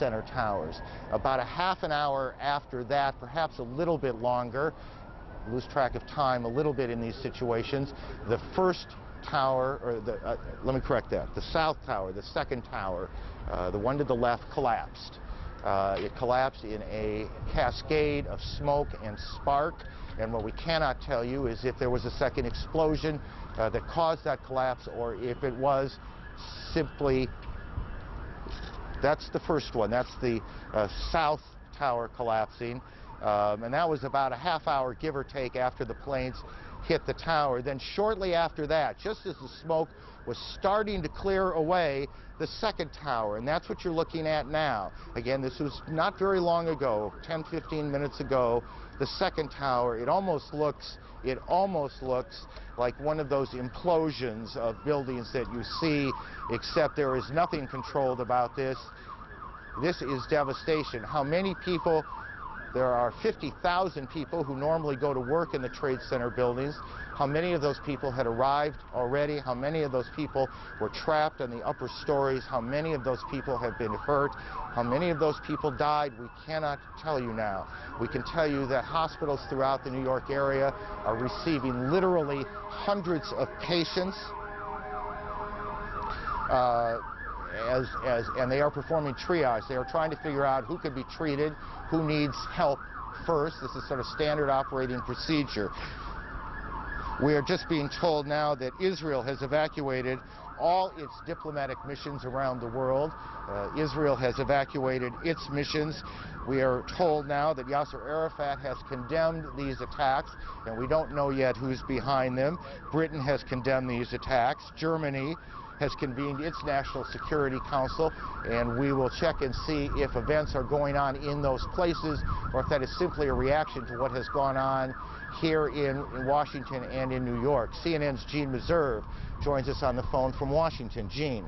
Center towers. About a half an hour after that, perhaps a little bit longer, lose track of time a little bit in these situations, the first tower, or let me correct that, the south tower, the second tower, the one to the left, collapsed. It collapsed in a cascade of smoke and spark, and what we cannot tell you is if there was a second explosion that caused that collapse, or if it was simply, that's the first one, that's the south tower collapsing, and that was about a half hour, give or take, after the planes hit the tower. Then shortly after that, just as the smoke was starting to clear away, the second tower, and that's what you're looking at now. Again, this was not very long ago, 10, 15 minutes ago. The second tower, it almost looks like one of those implosions of buildings that you see, except there is nothing controlled about this. This is devastation. How many people? There are 50,000 people who normally go to work in the Trade Center buildings. How many of those people had arrived already? How many of those people were trapped in the upper stories? How many of those people have been hurt? How many of those people died? We cannot tell you now. We can tell you that hospitals throughout the New York area are receiving literally hundreds of patients. And they are performing triage. They are trying to figure out who could be treated, who needs help first. This is sort of standard operating procedure. We are just being told now that Israel has evacuated all its diplomatic missions around the world. Israel has evacuated its missions. We are told now that Yasser Arafat has condemned these attacks, and we don't know yet who's behind them. Britain has condemned these attacks. Germany has convened its National Security Council, and we will check and see if events are going on in those places or if that is simply a reaction to what has gone on here in Washington and in New York. CNN's Gene Meserve joins us on the phone from Washington. Gene.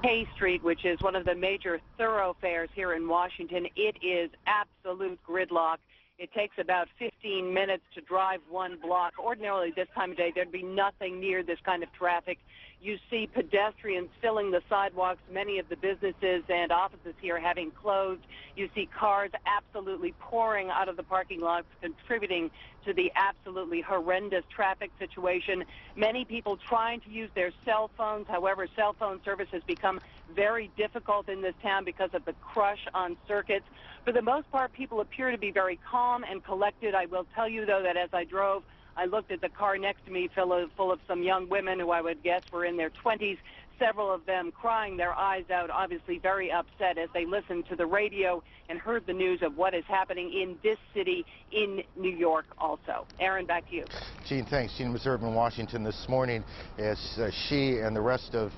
K Street, which is one of the major thoroughfares here in Washington, it is absolute gridlock. It takes about 15 minutes to drive one block. Ordinarily, this time of day, there'd be nothing near this kind of traffic. You see pedestrians filling the sidewalks, many of the businesses and offices here having closed. You see cars absolutely pouring out of the parking lots, contributing to the absolutely horrendous traffic situation. Many people trying to use their cell phones. However, cell phone service has become very difficult in this town because of the crush on circuits. For the most part, people appear to be very calm and collected. I will tell you, though, that as I drove, I looked at the car next to me full of some young women who I would guess were in their 20s, several of them crying their eyes out, obviously very upset as they listened to the radio and heard the news of what is happening in this city in New York also. Aaron, back to you. Gene, thanks. Gene Meserve in Washington this morning as she and the rest of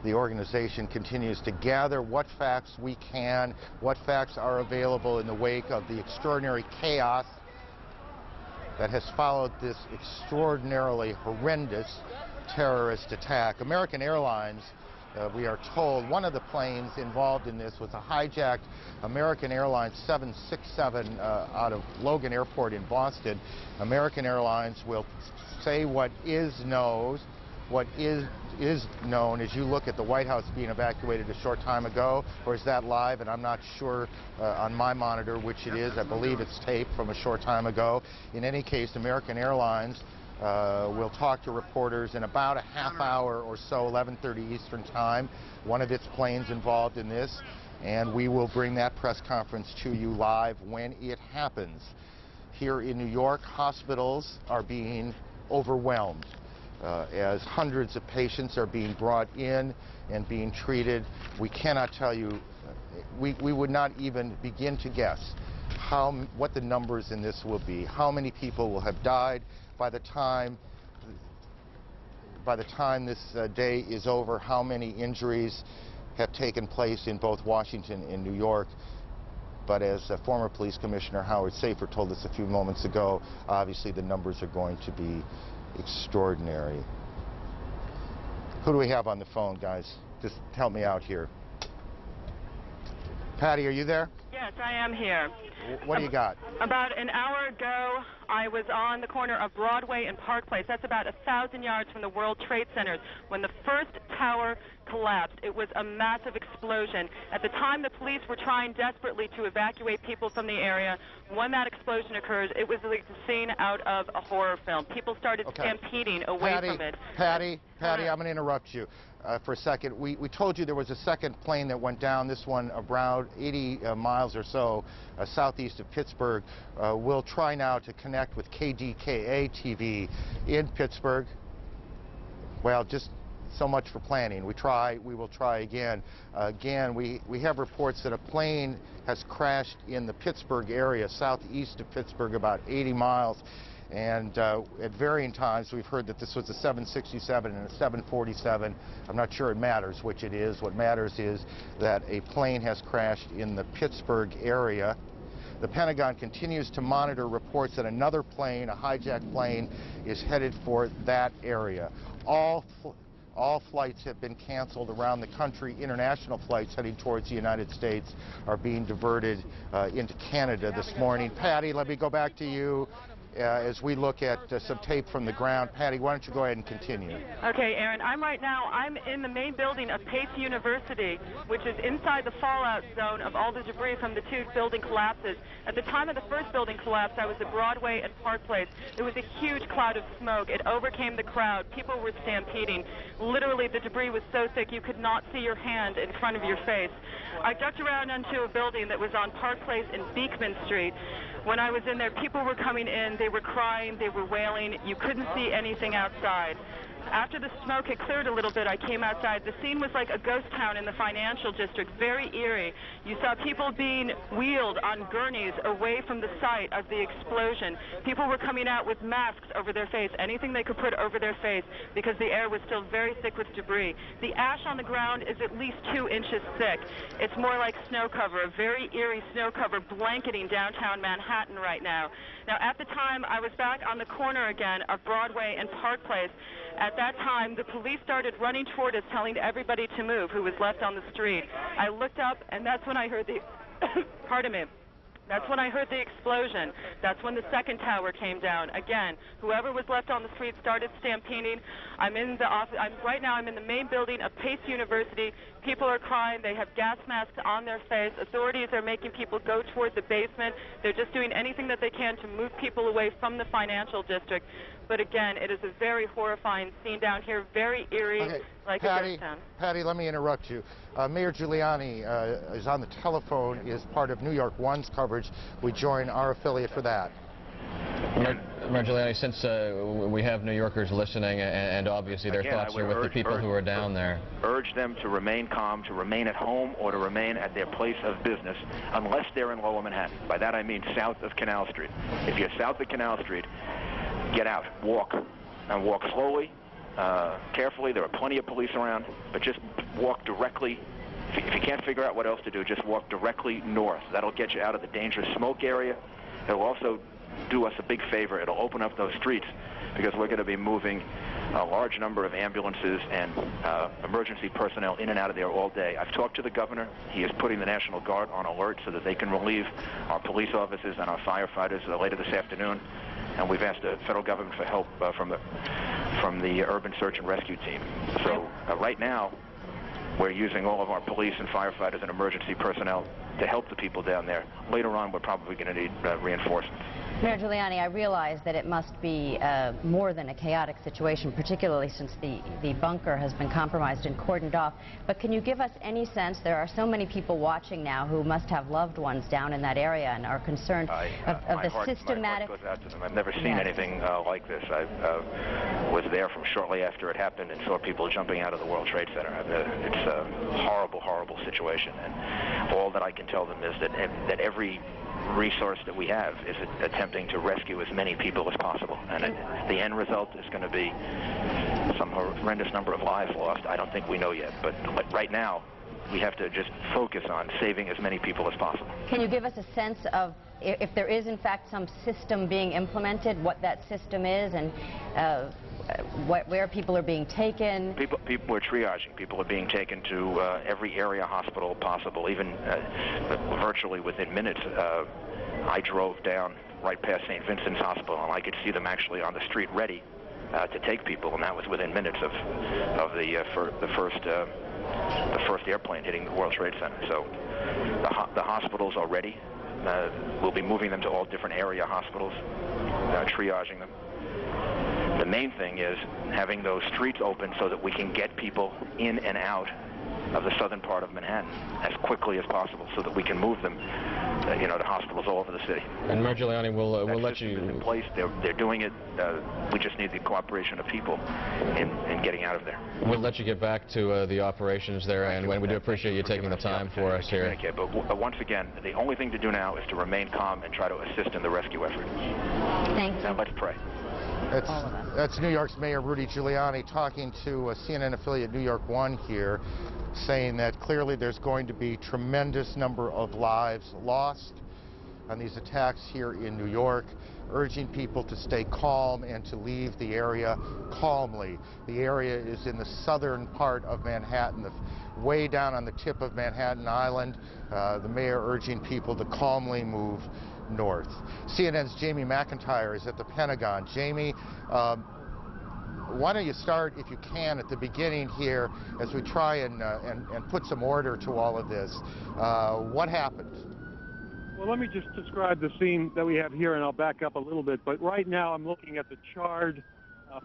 the organization continues to gather what facts we can, what facts are available in the wake of the extraordinary chaos that has followed this extraordinarily horrendous terrorist attack. American Airlines, we are told, one of the planes involved in this was a hijacked American Airlines 767 out of Logan Airport in Boston. American Airlines will say what is known as you look at the White House being evacuated a short time ago, or is that live? And I'm not sure on my monitor which it is. I believe it's taped from a short time ago. In any case, American Airlines will talk to reporters in about a half hour or so, 11:30 Eastern Time. One of its planes involved in this, and we will bring that press conference to you live when it happens. Here in New York, hospitals are being overwhelmed as hundreds of patients are being brought in and being treated. We cannot tell you, we would not even begin to guess what the numbers in this will be, how many people will have died by the time this day is over, how many injuries have taken place in both Washington and New York. But as former Police Commissioner Howard Safer told us a few moments ago, obviously the numbers are going to be extraordinary. Who do we have on the phone, guys? Just help me out here. Patty, are you there? Yes, I am here. What do you got? About an hour ago, I was on the corner of Broadway and Park Place. That's about 1,000 yards from the World Trade Center when the first tower collapsed. It was a massive explosion. At the time, the police were trying desperately to evacuate people from the area. When that explosion occurred, it was like the scene out of a horror film. People started stampeding away from it. Patty, I'm going to interrupt you for a second. We told you there was a second plane that went down, this one around 80 miles or so southeast of Pittsburgh. We'll try now to connect with KDKA TV in Pittsburgh. Well, just so much for planning. We will try again. Again, we have reports that a plane has crashed in the Pittsburgh area, southeast of Pittsburgh, about 80 miles. And at varying times, we've heard that this was a 767 and a 747. I'm not sure it matters which it is. What matters is that a plane has crashed in the Pittsburgh area. The Pentagon continues to monitor reports that another plane, a hijacked plane, is headed for that area. All flights have been canceled around the country. International flights heading towards the United States are being diverted into Canada this morning. Patty, let me go back to you as we look at some tape from the ground. Patty, why don't you go ahead and continue? Okay, Aaron, I'm in the main building of Pace University, which is inside the fallout zone of all the debris from the two building collapses. At the time of the first building collapse, I was at Broadway and Park Place. There was a huge cloud of smoke. It overcame the crowd. People were stampeding. Literally, the debris was so thick you could not see your hand in front of your face. I ducked around into a building that was on Park Place and Beekman Street. When I was in there, people were coming in. They were crying. They were wailing. You couldn't see anything outside. After the smoke had cleared a little bit, I came outside. The scene was like a ghost town in the financial district, very eerie. You saw people being wheeled on gurneys away from the site of the explosion. People were coming out with masks over their face, anything they could put over their face, because the air was still very thick with debris. The ash on the ground is at least 2 inches thick. It's more like snow cover, a very eerie snow cover blanketing downtown Manhattan right now. Now, at the time, I was back on the corner again of Broadway and Park Place. At that time, the police started running toward us, telling everybody to move who was left on the street. I looked up, and that's when I heard the, pardon me, that's when I heard the explosion. That's when the second tower came down. Again, whoever was left on the street started stampeding. I'm in the office. Right now, I'm in the main building of Pace University. People are crying. They have gas masks on their face. Authorities are making people go toward the basement. They're just doing anything that they can to move people away from the financial district. But again, it is a very horrifying scene down here, very eerie, like a ghost town. Patty, let me interrupt you. Mayor Giuliani is on the telephone, is part of New York One's coverage. We join our affiliate for that. Mayor Giuliani, since we have New Yorkers listening, and obviously their thoughts are with the people who are down there. Urge them to remain calm, to remain at home, or to remain at their place of business, unless they're in Lower Manhattan. By that I mean south of Canal Street. If you're south of Canal Street, get out, walk, and walk slowly, carefully. There are plenty of police around, but just walk directly. If you can't figure out what else to do, just walk directly north. That'll get you out of the dangerous smoke area. It'll also do us a big favor. It'll open up those streets, because we're going to be moving a large number of ambulances and emergency personnel in and out of there all day. I've talked to the governor. He is putting the National Guard on alert so that they can relieve our police officers and our firefighters later this afternoon. And we've asked the federal government for help from the urban search and rescue team. So right now, we're using all of our police and firefighters and emergency personnel to help the people down there. Later on, we're probably going to need reinforcements. Mayor Giuliani, I realize that it must be more than a chaotic situation, particularly since the bunker has been compromised and cordoned off. But can you give us any sense? There are so many people watching now who must have loved ones down in that area and are concerned of the systematic... My heart goes out to them. I've never seen anything like this. I was there from shortly after it happened and saw people jumping out of the World Trade Center. It's a horrible, horrible situation. And all that I can tell them is that every resource that we have is attempting to rescue as many people as possible. And the end result is going to be some horrendous number of lives lost. I don't think we know yet. But right now, we have to just focus on saving as many people as possible. Can you give us a sense of if there is, in fact, some system being implemented, what that system is, and where people are being taken? People are triaging. People are being taken to every area hospital possible, even virtually within minutes. I drove down right past St. Vincent's Hospital, and I could see them actually on the street ready to take people, and that was within minutes of the first airplane hitting the World Trade Center. So the hospitals are ready. We'll be moving them to all different area hospitals, triaging them. The main thing is having those streets open so that we can get people in and out of the southern part of Manhattan as quickly as possible, so that we can move them, to hospitals all over the city. And Margiuliani, we'll let you. In place, they're doing it. We just need the cooperation of people in getting out of there. We'll let you get back to the operations there, and we do appreciate you taking the time for us here. But once again, the only thing to do now is to remain calm and try to assist in the rescue effort. Thank you. Now let's pray. That's New York's Mayor Rudy Giuliani talking to a CNN affiliate New York One here, saying that clearly there's going to be tremendous number of lives lost on these attacks here in New York, urging people to stay calm and to leave the area calmly. The area is in the southern part of Manhattan, way down on the tip of Manhattan Island. The mayor urging people to calmly move north. CNN's Jamie McIntyre is at the Pentagon. Jamie, why don't you start, if you can, at the beginning here as we try and put some order to all of this. What happened? Well, let me just describe the scene that we have here, and I'll back up a little bit. But right now I'm looking at the charred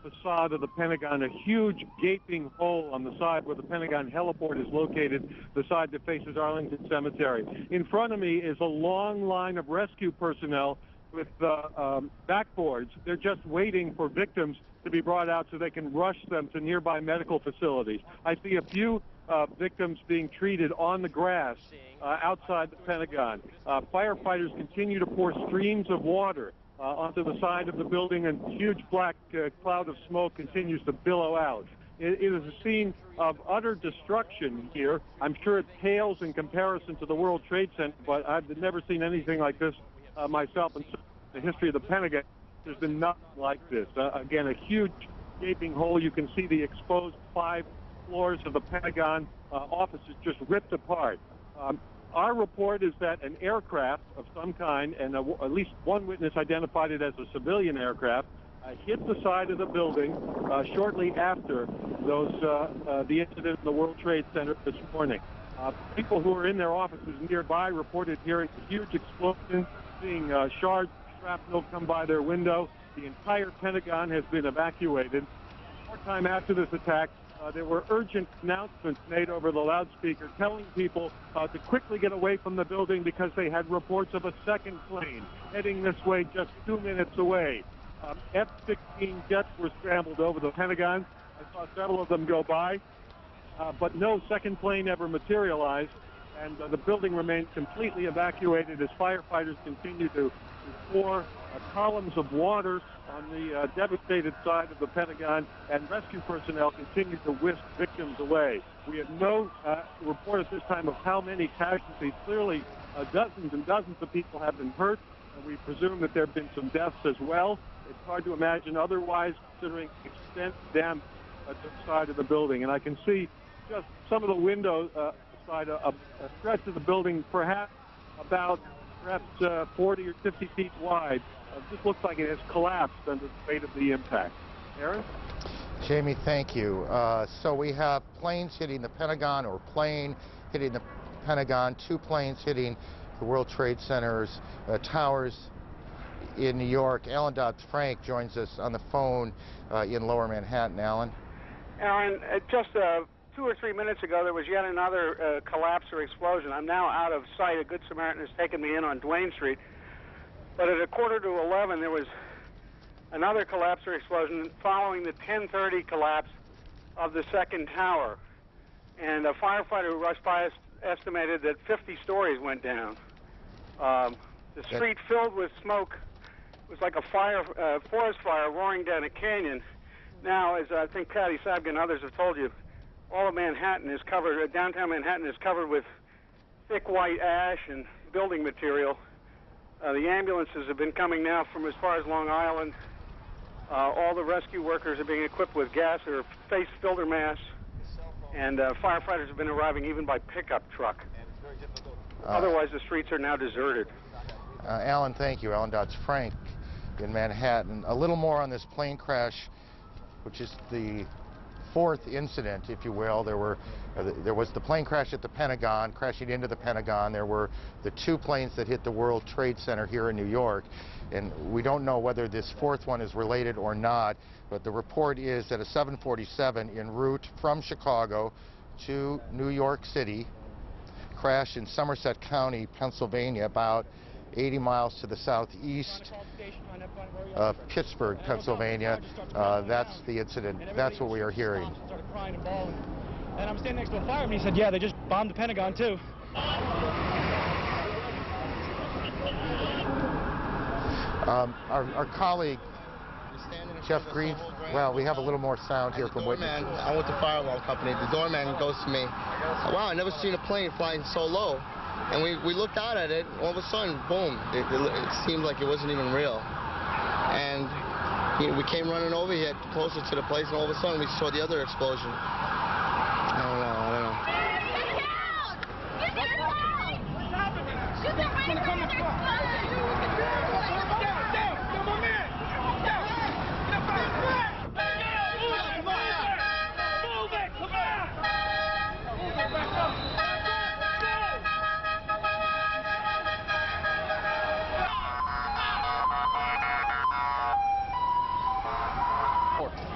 facade of the Pentagon, a huge gaping hole on the side where the Pentagon heliport is located, the side that faces Arlington Cemetery. In front of me is a long line of rescue personnel with backboards. They're just waiting for victims to be brought out so they can rush them to nearby medical facilities. I see a few victims being treated on the grass outside the Pentagon. Firefighters continue to pour streams of water onto the side of the building, and huge black cloud of smoke continues to billow out. It is a scene of utter destruction here. I'm sure it pales in comparison to the World Trade Center, but I've never seen anything like this myself in the history of the Pentagon. There's been nothing like this. Again, a huge gaping hole. You can see the exposed 5 floors of the Pentagon offices just ripped apart. Our report is that an aircraft of some kind, and at least one witness identified it as a civilian aircraft, hit the side of the building shortly after the incident in the World Trade Center this morning. People who were in their offices nearby reported hearing a huge explosion, seeing shards of shrapnel come by their window. The entire Pentagon has been evacuated. A short time after this attack, there were urgent announcements made over the loudspeaker telling people to quickly get away from the building because they had reports of a second plane heading this way just 2 minutes away. F-16 jets were scrambled over the Pentagon. I saw several of them go by, but no second plane ever materialized, and the building remains completely evacuated as firefighters continue to pour columns of water on the devastated side of the Pentagon, and rescue personnel continue to whisk victims away. We have no report at this time of how many casualties. Clearly, dozens and dozens of people have been hurt, and we presume that there have been some deaths as well. It's hard to imagine otherwise, considering extent damage to the side of the building. And I can see just some of the windows side, a stretch of the building, perhaps 40 or 50 feet wide. Just looks like it has collapsed under the weight of the impact. Aaron? Jamie, thank you. So we have planes hitting the Pentagon, or plane hitting the Pentagon, 2 planes hitting the World Trade Center's towers in New York. Alan Dodd-Frank joins us on the phone in Lower Manhattan. Alan? Aaron, just 2 or 3 minutes ago, there was yet another collapse or explosion. I'm now out of sight. A Good Samaritan has taken me in on Duane Street. But at 11:15, there was another collapse or explosion following the 10:30 collapse of the second tower. And a firefighter who rushed by us estimated that 50 stories went down. The street filled with smoke. It was like a forest fire roaring down a canyon. Now, as I think Patty Sabga and others have told you, all of Manhattan is covered, downtown Manhattan is covered with thick white ash and building material. The ambulances have been coming now from as far as Long Island. All the rescue workers are being equipped with gas or face filter masks, and firefighters have been arriving even by pickup truck. Otherwise, the streets are now deserted. Alan, thank you. Alan Dodds Frank in Manhattan. A little more on this plane crash, which is the fourth incident, if you will. There was the plane crash at the Pentagon, crashing into the Pentagon. There were the two planes that hit the World Trade Center here in New York. And we don't know whether this fourth one is related or not, but the report is that a 747 en route from Chicago to New York City crashed in Somerset County, Pennsylvania, about 80 miles to the southeast of Pittsburgh, Pennsylvania. That's the incident. That's what we are hearing. And I'm standing next to a fireman. He said, yeah, they just bombed the Pentagon, too. Our colleague, Jeff Green, well, we have a little more sound here from witnesses. I'm with the fire alarm company. The doorman goes to me, wow, I never seen a plane flying so low. And we looked out at it, all of a sudden, boom, it seemed like it wasn't even real. And we came running over here closer to the place, and all of a sudden we saw the other explosion. I don't know.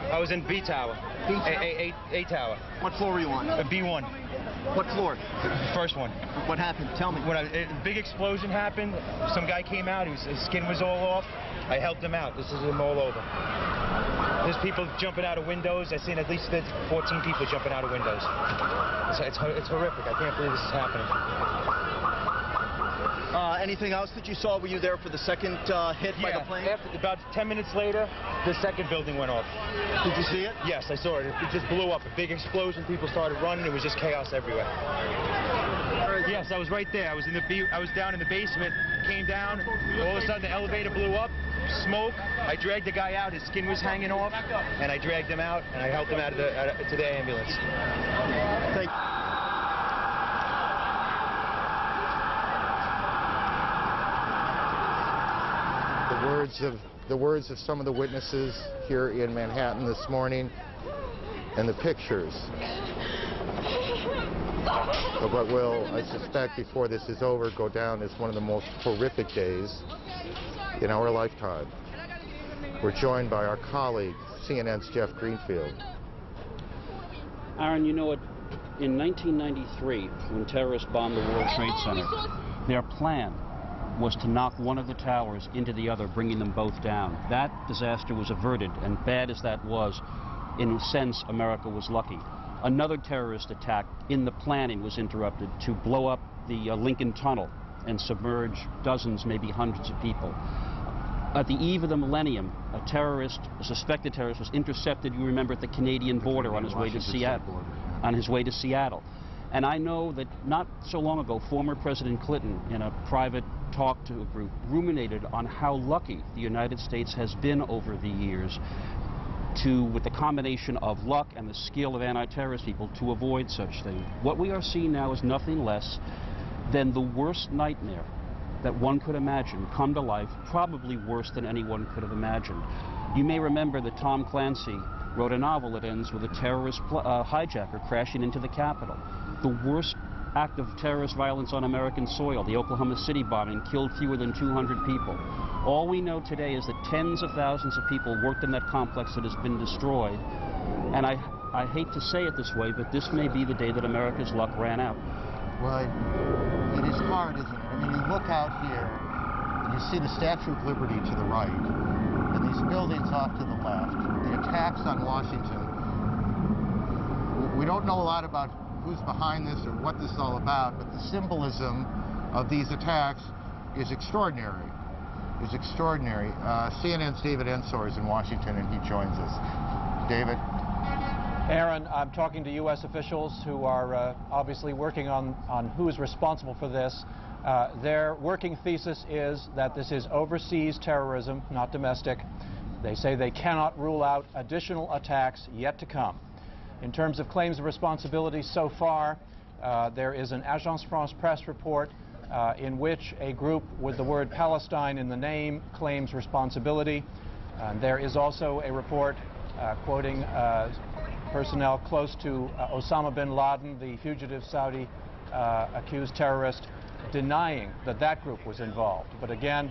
I was in B tower. A tower. What floor were you on? B1. What floor? First one. What happened? Tell me. When a big explosion happened, some guy came out. His skin was all off. I helped him out. This is him all over. There's people jumping out of windows. I've seen at least 14 people jumping out of windows. It's horrific. I can't believe this is happening. Anything else that you saw? Were you there for the second hit by the plane? About 10 minutes later, the second building went off. Did you see it? Yes, I saw it. It just blew up. A big explosion. People started running. It was just chaos everywhere. Yes, I was right there. I was down in the basement. Came down. All of a sudden, the elevator blew up. Smoke. I dragged the guy out. His skin was hanging off, and I dragged him out, and I helped him out to the ambulance. Thank you. The words of some of the witnesses here in Manhattan this morning, and the pictures of what will, I suspect, before this is over, go down as one of the most horrific days in our lifetime. We're joined by our colleague, CNN's Jeff Greenfield. Aaron, you know what? In 1993, when terrorists bombed the World Trade Center, their plan was to knock one of the towers into the other, bringing them both down. That disaster was averted, and bad as that was, in a sense, America was lucky. Another terrorist attack in the planning was interrupted to blow up the Lincoln Tunnel and submerge dozens, maybe hundreds of people. At the eve of the millennium, a suspected terrorist, was intercepted, you remember, at the Canadian border on his way to Seattle. And I know that not so long ago, former President Clinton, in a private talk to a group, ruminated on how lucky the United States has been over the years with the combination of luck and the skill of anti-terrorist people, to avoid such things. What we are seeing now is nothing less than the worst nightmare that one could imagine come to life, probably worse than anyone could have imagined. You may remember that Tom Clancy wrote a novel that ends with a terrorist hijacker crashing into the Capitol. The worst act of terrorist violence on American soil, the Oklahoma City bombing, killed fewer than 200 people. All we know today is that tens of thousands of people worked in that complex that has been destroyed. And I hate to say it this way, but this may be the day that America's luck ran out. Well, it is hard, isn't it? I mean, you look out here, and you see the Statue of Liberty to the right, and these buildings off to the left, the attacks on Washington. We don't know a lot about who's behind this or what this is all about, but the symbolism of these attacks is extraordinary. CNN's David Ensor is in Washington, and he joins us. David? Aaron, I'm talking to U.S. officials who are obviously working on who is responsible for this. Their working thesis is that this is overseas terrorism, not domestic. They say they cannot rule out additional attacks yet to come. In terms of claims of responsibility so far, there is an Agence France Presse report in which a group with the word Palestine in the name claims responsibility. There is also a report quoting personnel close to Osama bin Laden, the fugitive Saudi accused terrorist, denying that that group was involved. But again,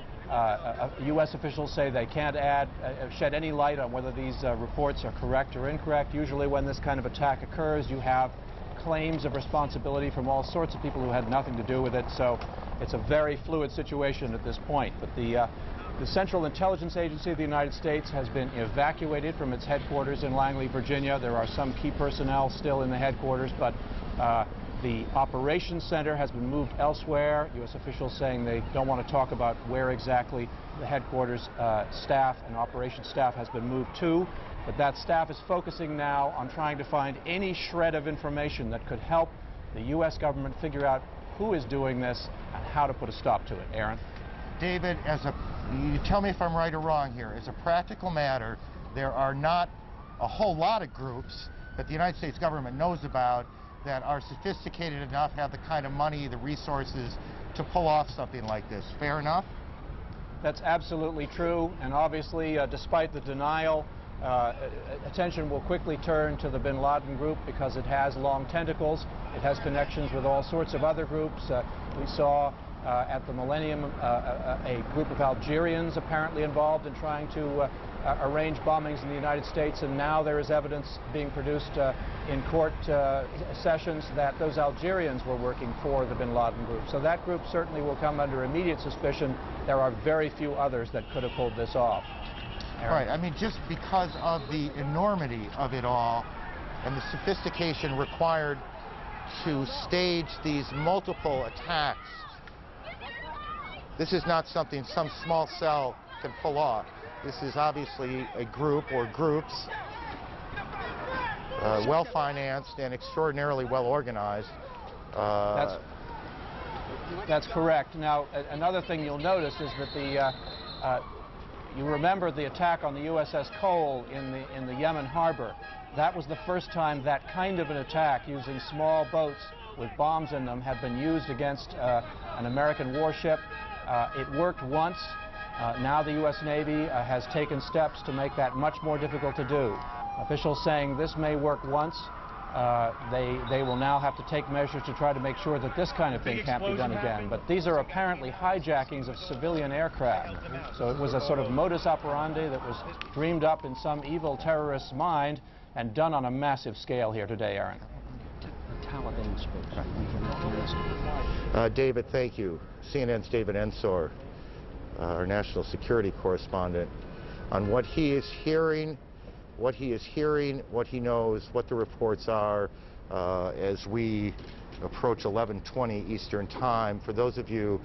U.S. officials say they can't shed any light on whether these reports are correct or incorrect. Usually when this kind of attack occurs, you have claims of responsibility from all sorts of people who had nothing to do with it, so it's a very fluid situation at this point. But the Central Intelligence Agency of the United States has been evacuated from its headquarters in Langley, Virginia. There are some key personnel still in the headquarters, but the operations center has been moved elsewhere. U.S. officials saying they don't want to talk about where exactly the headquarters staff and operations staff has been moved to, but that staff is focusing now on trying to find any shred of information that could help the U.S. government figure out who is doing this and how to put a stop to it. Aaron? David, you tell me if I'm right or wrong here. As a practical matter, there are not a whole lot of groups that the United States government knows about that are sophisticated enough, have the kind of money, the resources to pull off something like this. Fair enough? That's absolutely true, and obviously, despite the denial, attention will quickly turn to the bin Laden group because it has long tentacles. It has connections with all sorts of other groups. We saw at the Millennium a group of Algerians apparently involved in trying to arrange bombings in the United States, and now there is evidence being produced in court sessions that those Algerians were working for the bin Laden group. So that group certainly will come under immediate suspicion. There are very few others that could have pulled this off. Aaron? Right, I mean, just because of the enormity of it all and the sophistication required to stage these multiple attacks, this is not something some small cell can pull off. This is obviously a group or groups, well-financed and extraordinarily well-organized. That's correct. Now, another thing you'll notice is that you remember the attack on the USS Cole in the Yemen harbor. That was the first time that kind of an attack using small boats with bombs in them had been used against an American warship. It worked once. Now the U.S. Navy has taken steps to make that much more difficult to do. Officials saying this may work once. They will now have to take measures to try to make sure that this kind of thing can't be done again. But these are apparently hijackings of civilian aircraft. So it was a sort of modus operandi that was dreamed up in some evil terrorist's mind and done on a massive scale here today, Aaron. David, thank you. CNN's David Ensor, our national security correspondent, on what he is hearing, what he knows, what the reports are as we approach 11:20 Eastern Time. For those of you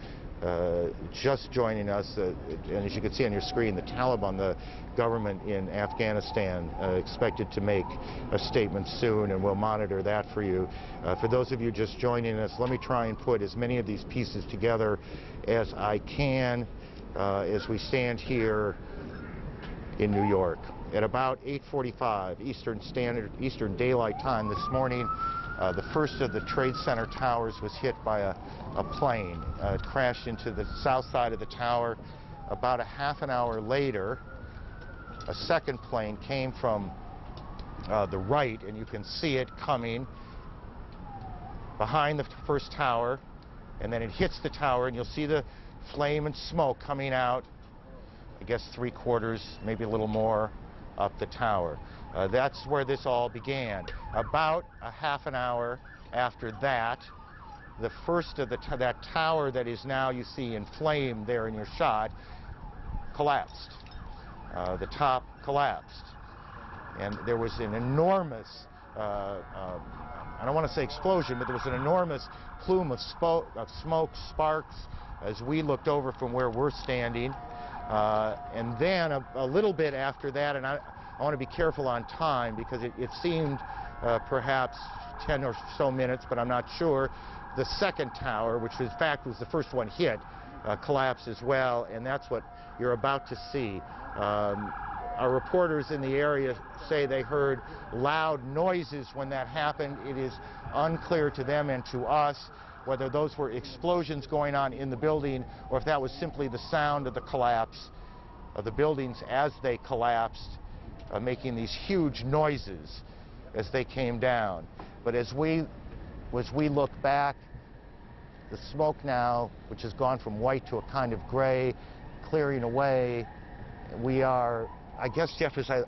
just joining us, and as you can see on your screen, the Taliban, the government in Afghanistan, expected to make a statement soon, and we'll monitor that for you. For those of you just joining us, let me try and put as many of these pieces together as I can as we stand here in New York. At about 8:45 Eastern Daylight Time this morning, the first of the Trade Center towers was hit by a plane. It crashed into the south side of the tower. About a half an hour later, a second plane came from the right, and you can see it coming behind the first tower, and then it hits the tower, and you'll see the flame and smoke coming out, I guess 3/4, maybe a little more, up the tower. That's where this all began. About a half an hour after that, the first of that tower that is now, you see, in flame there in your shot, collapsed. The top collapsed. And there was an enormous, I don't want to say explosion, but there was an enormous plume of smoke, sparks, as we looked over from where we're standing. And then a little bit after that, and I want to be careful on time because it seemed perhaps 10 or so minutes, but I'm not sure. The second tower, which in fact was the first one hit, collapsed as well, and that's what you're about to see. Our reporters in the area say they heard loud noises when that happened. It is unclear to them and to us whether those were explosions going on in the building or if that was simply the sound of the collapse of the buildings as they collapsed, making these huge noises as they came down. But as we look back, the smoke now, which has gone from white to a kind of gray, clearing away, we are, I guess, Jeff, I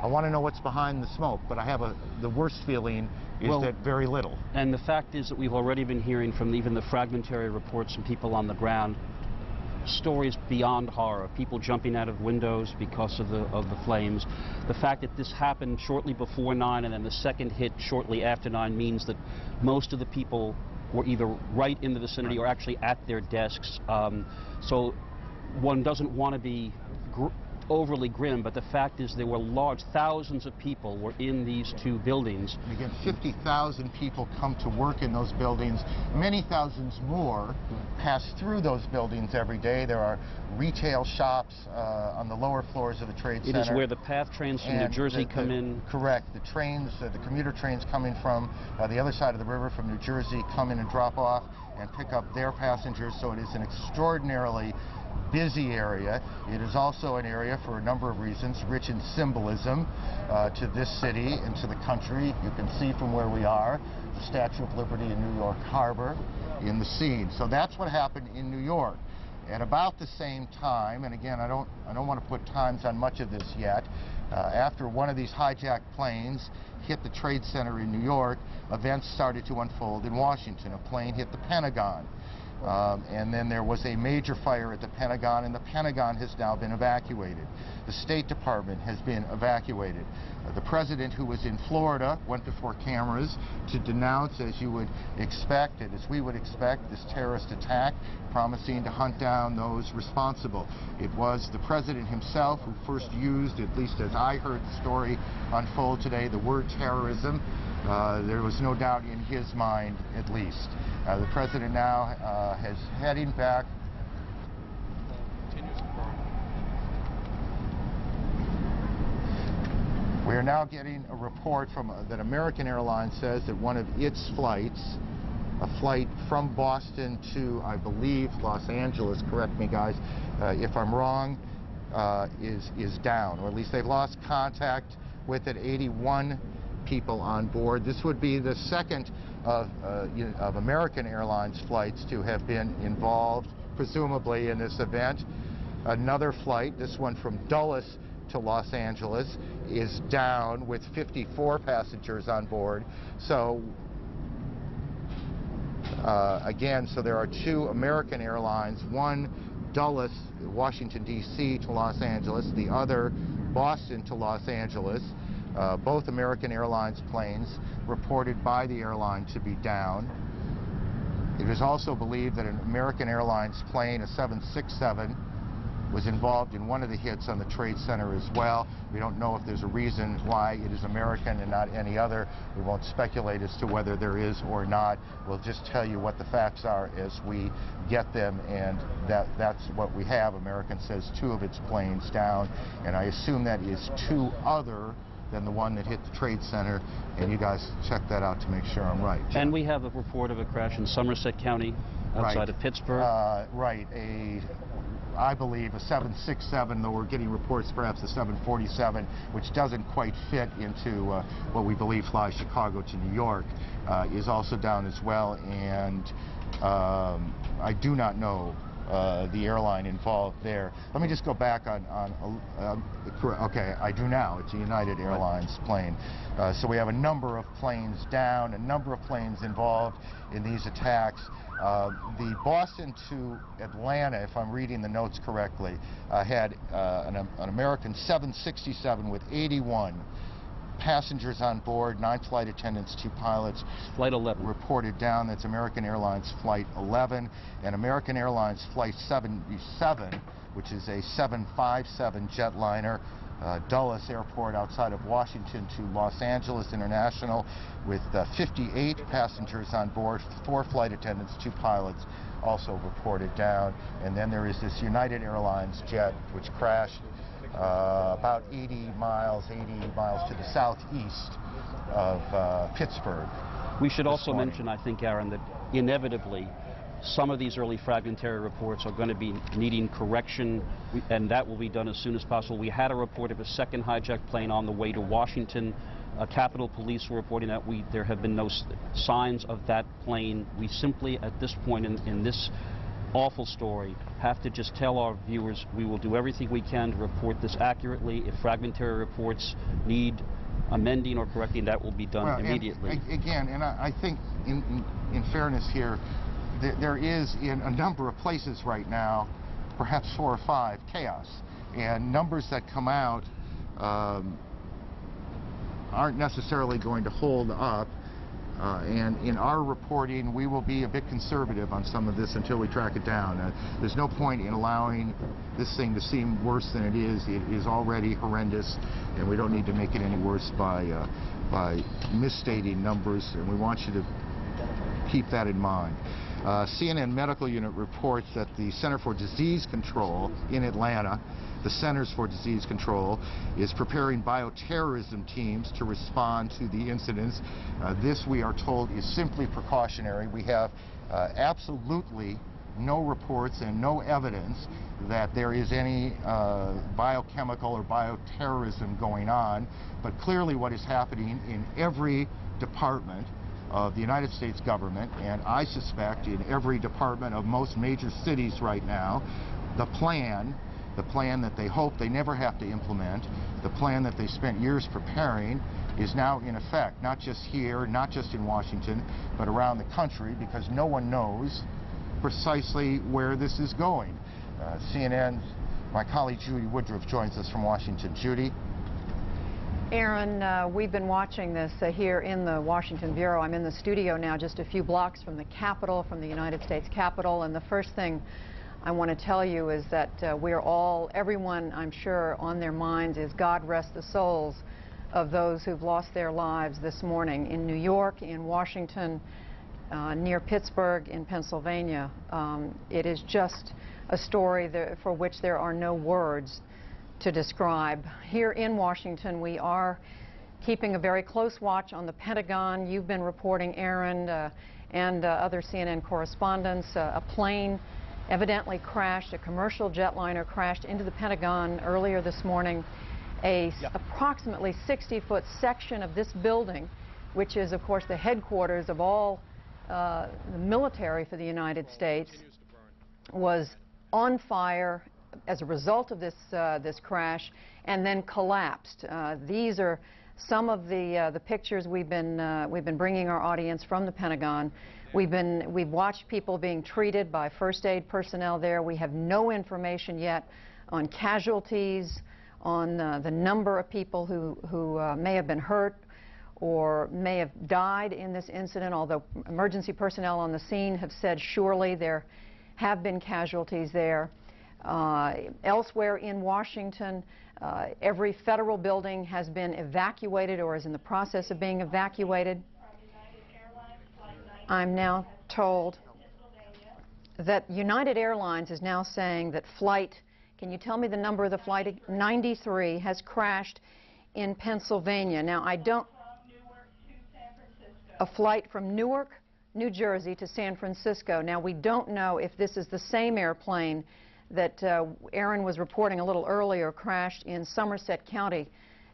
want to know what's behind the smoke, but I have the worst feeling is that very little. And the fact is that we've already been hearing from even the fragmentary reports from people on the ground, stories beyond horror, people jumping out of windows because of the flames. The fact that this happened shortly before 9 and then the second hit shortly after 9 means that most of the people were either right in the vicinity or actually at their desks. So one doesn't want to be overly grim, but the fact is there were large, thousands of people were in these two buildings. And again, 50,000 people come to work in those buildings. Many thousands more pass through those buildings every day. There are retail shops on the lower floors of the Trade Center. It is where the PATH trains from New Jersey come in. Correct. The trains, the commuter trains coming from the other side of the river from New Jersey come in and drop off and pick up their passengers. So it is an extraordinarily busy area. It is also an area, for a number of reasons, rich in symbolism to this city and to the country. You can see from where we are the Statue of Liberty in New York Harbor in the scene. So that's what happened in New York. At about the same time, and again, I don't want to put times on much of this yet, after one of these hijacked planes hit the Trade Center in New York, events started to unfold in Washington. A plane hit the Pentagon. And then there was a major fire at the Pentagon, and the Pentagon has now been evacuated. The State Department has been evacuated. The president, who was in Florida, went before cameras to denounce, as you would expect, and as we would expect, this terrorist attack, promising to hunt down those responsible. It was the president himself who first used, at least as I heard the story unfold today, the word terrorism. There was no doubt in his mind, at least. The president now is heading back. We are now getting a report from that American Airlines says that one of its flights, a flight from Boston to, I believe, Los Angeles, correct me guys if I'm wrong, is down, or at least they've lost contact with it. 81 people on board. This would be the second of American Airlines flights to have been involved, presumably, in this event. Another flight, this one from Dulles to Los Angeles, is down with 54 passengers on board. So again, so there are two American Airlines, one Dulles, Washington, D.C. to Los Angeles, the other Boston to Los Angeles. Both American Airlines planes reported by the airline to be down. It is also believed that an American Airlines plane, a 767, was involved in one of the hits on the Trade Center as well. We don't know if there's a reason why it is American and not any other. We won't speculate as to whether there is or not. We'll just tell you what the facts are as we get them, and that's what we have. American says 2 of its planes down, and I assume that is 2 other than the one that hit the Trade Center, and you guys check that out to make sure I'm right. Jeff. And we have a report of a crash in Somerset County, outside of Pittsburgh. Right, I believe a 767, though we're getting reports perhaps a 747, which doesn't quite fit into what we believe flies Chicago to New York, is also down as well, and I do not know the airline involved there. Let me just go back okay, I do now. It's a United Airlines plane. So we have a number of planes down, a number of planes involved in these attacks. The Boston to Atlanta, if I'm reading the notes correctly, had an American 767 with 81 passengers on board, 9 flight attendants, 2 pilots. Flight 11. Reported down. That's American Airlines Flight 11. And American Airlines Flight 77, which is a 757 jetliner, Dulles Airport outside of Washington to Los Angeles International, with 58 passengers on board, 4 flight attendants, 2 pilots, also reported down. And then there is this United Airlines jet which crashed about 80 miles to the southeast of Pittsburgh. We should also mention, I think, Aaron, that inevitably some of these early fragmentary reports are going to be needing correction, and that will be done as soon as possible. We had a report of a second hijacked plane on the way to Washington. Capitol Police were reporting that there have been no signs of that plane. We simply, at this point in this awful story, have to just tell our viewers we will do everything we can to report this accurately. If fragmentary reports need amending or correcting, that will be done immediately. And I think in fairness here, there is in a number of places right now, perhaps 4 or 5, chaos. And numbers that come out aren't necessarily going to hold up. And in our reporting, we will be a bit conservative on some of this until we track it down. There's no point in allowing this thing to seem worse than it is. It is already horrendous, and we don't need to make it any worse by misstating numbers, and we want you to keep that in mind. CNN Medical Unit reports that the Center for Disease Control in Atlanta, the Centers for Disease Control, is preparing bioterrorism teams to respond to the incidents. This, we are told, is simply precautionary. We have absolutely no reports and no evidence that there is any biochemical or bioterrorism going on, but clearly what is happening in every department of the United States government, and I suspect in every department of most major cities right now, the plan that they hope they never have to implement, the plan that they spent years preparing, is now in effect, not just here, not just in Washington, but around the country, because no one knows precisely where this is going. CNN, my colleague Judy Woodruff joins us from Washington. Judy? Aaron, we've been watching this here in the Washington Bureau. I'm in the studio now just a few blocks from the Capitol, from the United States Capitol, and the first thing I want to tell you is that everyone, I'm sure, on their minds is God rest the souls of those who've lost their lives this morning in New York, in Washington, near Pittsburgh, in Pennsylvania. It is just a story for which there are no words to describe. Here in Washington, we are keeping a very close watch on the Pentagon. You've been reporting, Aaron, and other CNN correspondents. A plane evidently crashed, a commercial jetliner crashed into the Pentagon earlier this morning. Approximately 60-foot section of this building, which is, of course, the headquarters of all the military for the United States, was on fire as a result of this crash, and then collapsed. These are some of the pictures we've been bringing our audience from the Pentagon. We've watched people being treated by first aid personnel there. We have no information yet on casualties, on the number of people who may have been hurt or may have died in this incident, although emergency personnel on the scene have said surely there have been casualties there. Elsewhere in Washington, every federal building has been evacuated or is in the process of being evacuated. I'm now told that United Airlines is now saying that can you tell me the number of the flight? 93 has crashed in Pennsylvania. Now, a flight from Newark, New Jersey to San Francisco. Now, we don't know if this is the same airplane that Aaron was reporting a little earlier crashed in Somerset County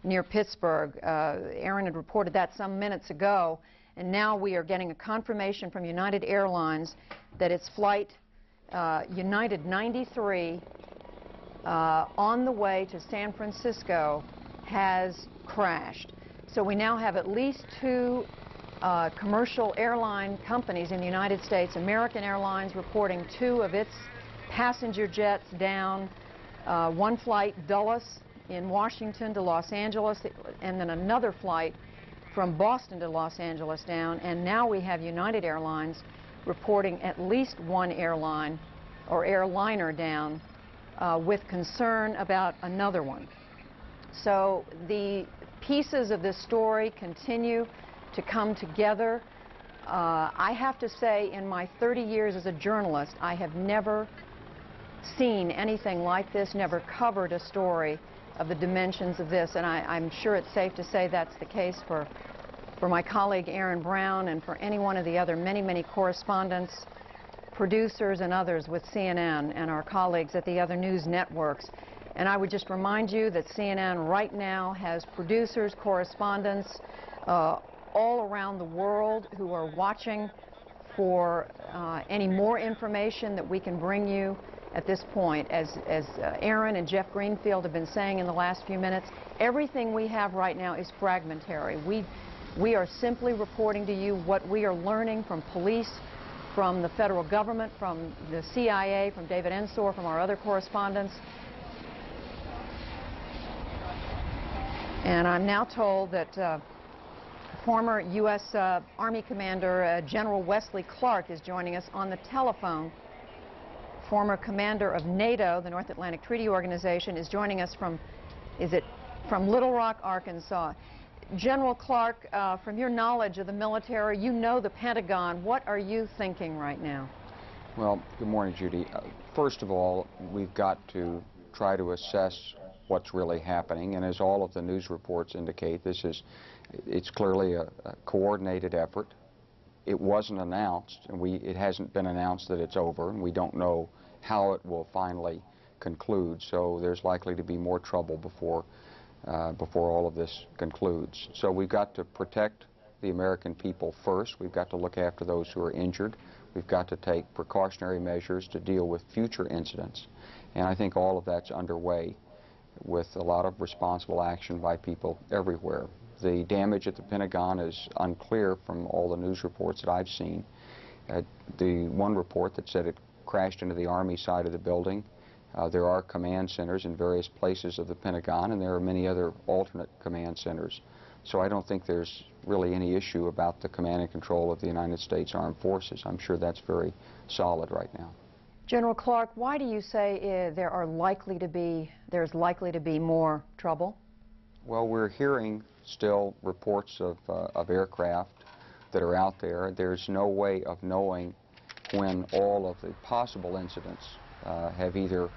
near Pittsburgh. Aaron had reported that some minutes ago, and now we are getting a confirmation from United Airlines that its flight United 93 on the way to San Francisco has crashed. So we now have at least 2 commercial airline companies in the United States, American Airlines reporting 2 of its passenger jets down, one flight, Dulles in Washington to Los Angeles, and then another flight from Boston to Los Angeles down, and now we have United Airlines reporting at least 1 airline or airliner down with concern about another one. So the pieces of this story continue to come together. I have to say, in my 30 years as a journalist, I have never seen anything like this, never covered a story of the dimensions of this, and I'm sure it's safe to say that's the case for for my colleague Aaron Brown, and for any one of the other many correspondents, producers, and others with CNN and our colleagues at the other news networks. And I would just remind you that CNN right now has producers, correspondents all around the world who are watching for any more information that we can bring you at this point. As Aaron and Jeff Greenfield have been saying in the last few minutes, everything we have right now is fragmentary. We are simply reporting to you what we are learning from police, from the federal government, from the CIA, from David Ensor, from our other correspondents. And I'm now told that former U.S. Army Commander General Wesley Clark is joining us on the telephone. Former commander of NATO, the North Atlantic Treaty Organization, is joining us from Little Rock, Arkansas. General Clark, from your knowledge of the military, you know the Pentagon. What are you thinking right now? Well, good morning, Judy. First of all, we've got to try to assess what's really happening, and as all of the news reports indicate, it's clearly a coordinated effort. It wasn't announced, and it hasn't been announced that it's over, and we don't know how it will finally conclude, so there's likely to be more trouble before all of this concludes. So we've got to protect the American people first. We've got to look after those who are injured. We've got to take precautionary measures to deal with future incidents, and I think all of that's underway with a lot of responsible action by people everywhere. The damage at the Pentagon is unclear from all the news reports that I've seen. The one report that said it crashed into the Army side of the building. There are command centers in various places of the Pentagon, and there are many other alternate command centers. So I don't think there's really any issue about the command and control of the United States Armed Forces. I'm sure that's very solid right now. General Clark, why do you say there's likely to be more trouble? Well, we're hearing still reports of aircraft that are out there. There's no way of knowing when all of the possible incidents have either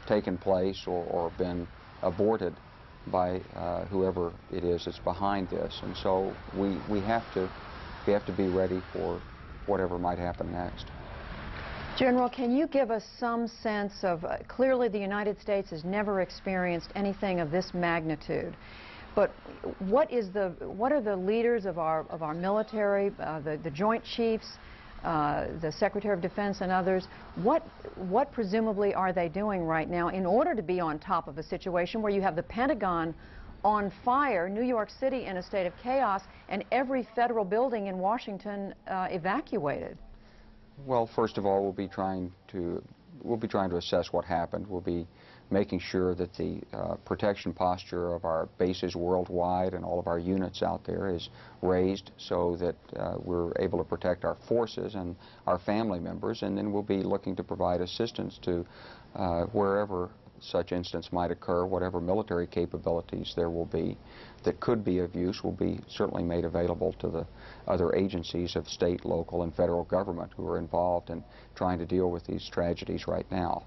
taken place or been aborted by whoever it is that's behind this. And so we have to be ready for whatever might happen next. General, can you give us some sense of, clearly the United States has never experienced anything of this magnitude, but what are the leaders of our military, the Joint Chiefs, the Secretary of Defense and others, what presumably are they doing right now in order to be on top of a situation where you have the Pentagon on fire, New York City in a state of chaos, and every federal building in Washington evacuated? Well, first of all, we'll be trying to assess what happened. We'll be making sure that the protection posture of our bases worldwide and all of our units out there is raised so that we're able to protect our forces and our family members, and then we'll be looking to provide assistance to wherever such incidents might occur. Whatever military capabilities there will be that could be of use will be certainly made available to the other agencies of state, local, and federal government who are involved in trying to deal with these tragedies right now.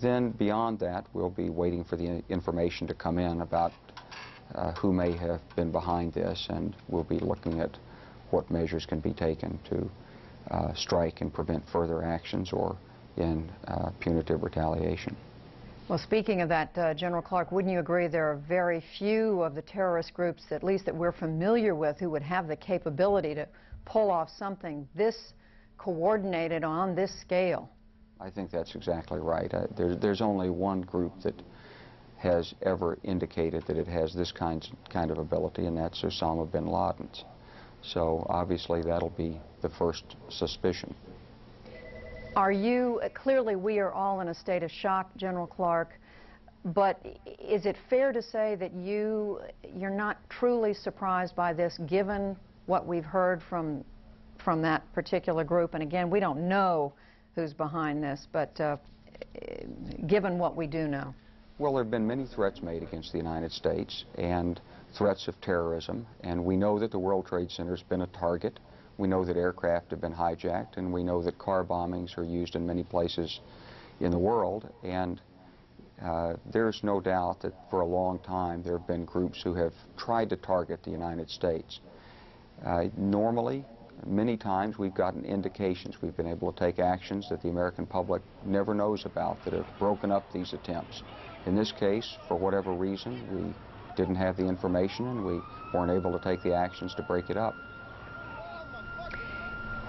Then beyond that, we'll be waiting for the information to come in about who may have been behind this, and we'll be looking at what measures can be taken to strike and prevent further actions or in punitive retaliation. Well, speaking of that, General Clark, wouldn't you agree there are very few of the terrorist groups, at least that we're familiar with, who would have the capability to pull off something this coordinated on this scale? I think that's exactly right. There's only one group that has ever indicated that it has this kind of ability, and that's Osama bin Laden's. So obviously that'll be the first suspicion. Are you, clearly we are all in a state of shock, General Clark, but is it fair to say that you're not truly surprised by this, given what we've heard from that particular group? And again, we don't know who's behind this, but given what we do know. Well, there have been many threats made against the United States and threats of terrorism, and we know that the World Trade Center has been a target. We know that aircraft have been hijacked, and we know that car bombings are used in many places in the world, and there's no doubt that for a long time there have been groups who have tried to target the United States. Normally, many times we've gotten indications. We've been able to take actions that the American public never knows about that have broken up these attempts. In this case, for whatever reason, we didn't have the information and we weren't able to take the actions to break it up.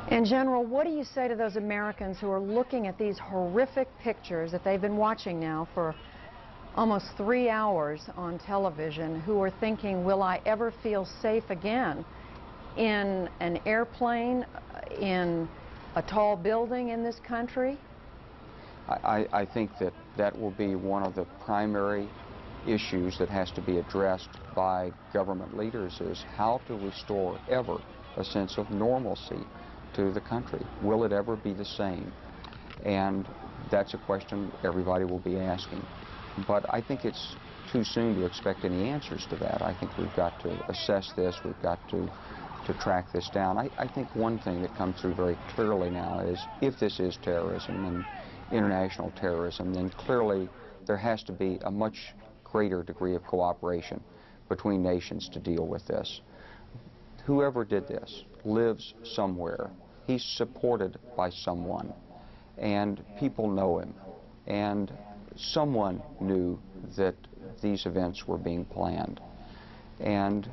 And General, what do you say to those Americans who are looking at these horrific pictures that they've been watching now for almost 3 hours on television, who are thinking, will I ever feel safe again in an airplane, in a tall building in this country? I think that that will be one of the primary issues that has to be addressed by government leaders, is how to restore ever a sense of normalcy to the country. Will it ever be the same? And that's a question everybody will be asking. But I think it's too soon to expect any answers to that. I think we've got to assess this. We've got to track this down. I think one thing that comes through very clearly now is if this is terrorism and international terrorism, then clearly there has to be a much greater degree of cooperation between nations to deal with this. Whoever did this lives somewhere. He's supported by someone, and people know him, and someone knew that these events were being planned. And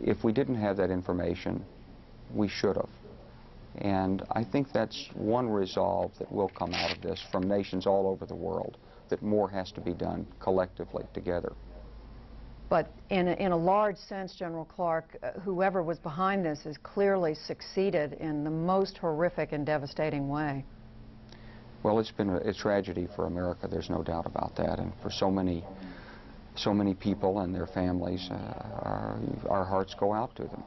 if we didn't have that information, we should have. And I think that's one resolve that will come out of this from nations all over the world, that more has to be done collectively together. But in a large sense, General Clark, whoever was behind this has clearly succeeded in the most horrific and devastating way. Well, it's been a tragedy for America, there's no doubt about that, and for so many people and their families, our hearts go out to them.